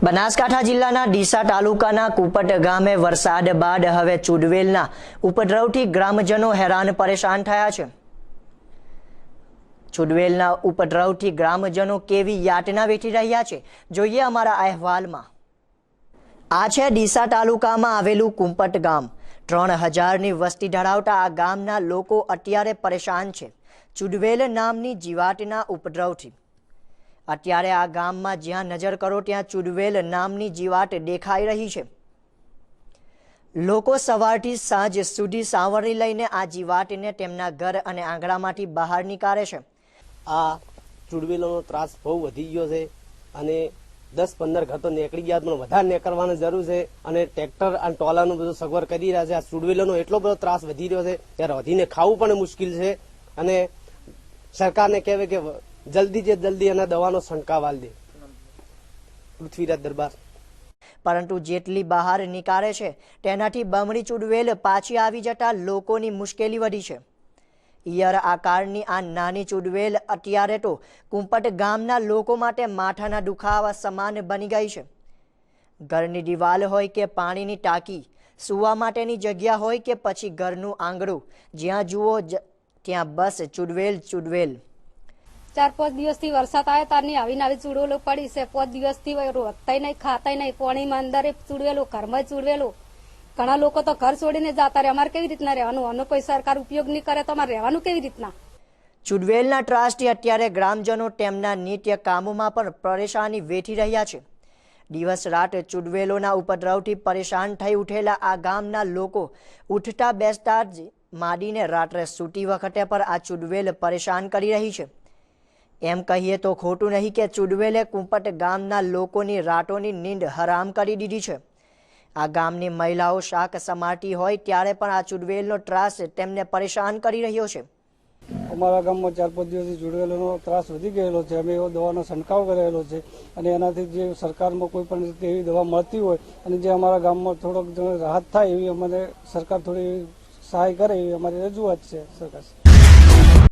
બનાસકાંઠા જિલ્લાના ડીસા તાલુકાના કુપટ ગામે વરસાદ બાદ હવે ચુડવેલના ઉપદ્રવથી ગ્રામજનો હેરાન પરેશાન થયા છે। ચુડવેલના ઉપદ્રવથી ગ્રામજનો કેવી યાતના વેઠી રહ્યા છે, જોઈએ અમારા અહેવાલમાં। આ છે ડીસા તાલુકામાં આવેલું કુપટ ગામ। 3000ની વસ્તી ધરાવતા આ ગામના લોકો અત્યારે પરેશાન છે ચુડવેલ નામની જીવાતના ઉપદ્રવથી। અત્યારે આ ગામમાં જ્યાં નજર કરો ત્યાં ચુડવેલ નામની જીવાત દેખાઈ રહી છે। લોકો સવારથી સાંજ સુધી સાવરણી લઈને આ જીવાતને તેમના ઘર અને આંગણામાંથી બહાર નીકાળે છે। આ ચુડવેલોનો ત્રાસ બહુ વધી ગયો છે અને 10-15 ઘર તો નીકળી ગયા, પણ વધારે નીકળવાની જરૂર છે અને ટ્રેક્ટર અને ટોલાનું બધું સગવડ કરી રહ્યા છે। આ ચુડવેલોનો એટલો બધો ત્રાસ વધી રહ્યો છે ત્યારે વધીને ખાવું પણ મુશ્કેલ છે અને સરકારને કહેવાય કે જલ્દી જે જલ્દી એના દવાનો છંટકાવ દે। પૃથ્વીરાજ દરબાર। પરંતુ જેટલી બહાર નીકાળે છે તેનાથી બમણી ચુડવેલ પાછી આવી જતા લોકોની મુશ્કેલી વધી છે। ઈયર આકારની આ નાની ચુડવેલ અત્યારે તો કુપટ ગામના લોકો માટે માથાના દુખાવા સમાન બની ગઈ છે। ઘરની દિવાલ હોય કે પાણીની ટાંકી, સૂવા માટેની જગ્યા હોય કે પછી ઘરનું આંગણું, જ્યાં જુઓ ત્યાં બસ ચુડવેલ ચુડવેલ। 4-5 દિવસથી વરસાદ આવ્યો તારની આવીને આવી ચુડવેલો પડી છે। 5 દિવસથી રોકતાય નહીં, ખાતાય નહીં, પાણીમાં અંદર ચુડવેલો, ઘરમાં ચુડવેલો। ઘણા લોકો તો ઘર છોડીને જતા રહે। અમારે કેવી રીતના રહેવાનું? આનો કોઈ સરકાર ઉપયોગ નહીં કરે તો અમારે રહેવાનું કેવી રીતના? ચુડવેલના ત્રાસથી અત્યારે ગ્રામજનો તેમના નિત્ય કામોમાં પણ પરેશાની વેઠી રહ્યા છે। દિવસ રાત ચુડવેલોના ઉપદ્રવથી પરેશાન થઈ ઉઠેલા આ ગામના લોકો ઉઠતા બેસતા જ માંડીને રાત્રે સૂતી વખતે પર આ ચુડવેલ પરેશાન કરી રહી છે। એમ કહીએ તો ખોટું નહીં કે ચુડવેલે કુપટ ગામના લોકોની રાતોની નીંદ હરામ કરી દીધી છે। આ ગામની મહિલાઓ શાક સમારતી હોય ત્યારે પણ આ ચુડવેલનો ત્રાસ તેમને પરેશાન કરી રહ્યો છે। અમારા ગામમાં 4-5 દિવસથી ચુડવેલનો ત્રાસ વધી ગયેલો છે। અમે એવો દવાનો છંટકાવ કરેલો છે અને એનાથી જે સરકારમાં કોઈ પણ રીતે એવી દવા મળતી હોય અને જે અમારા ગામમાં થોડોક રાહત થાય એવી અમને સરકાર થોડી સહાય કરે એવી અમારી રજૂઆત છે સરકાર।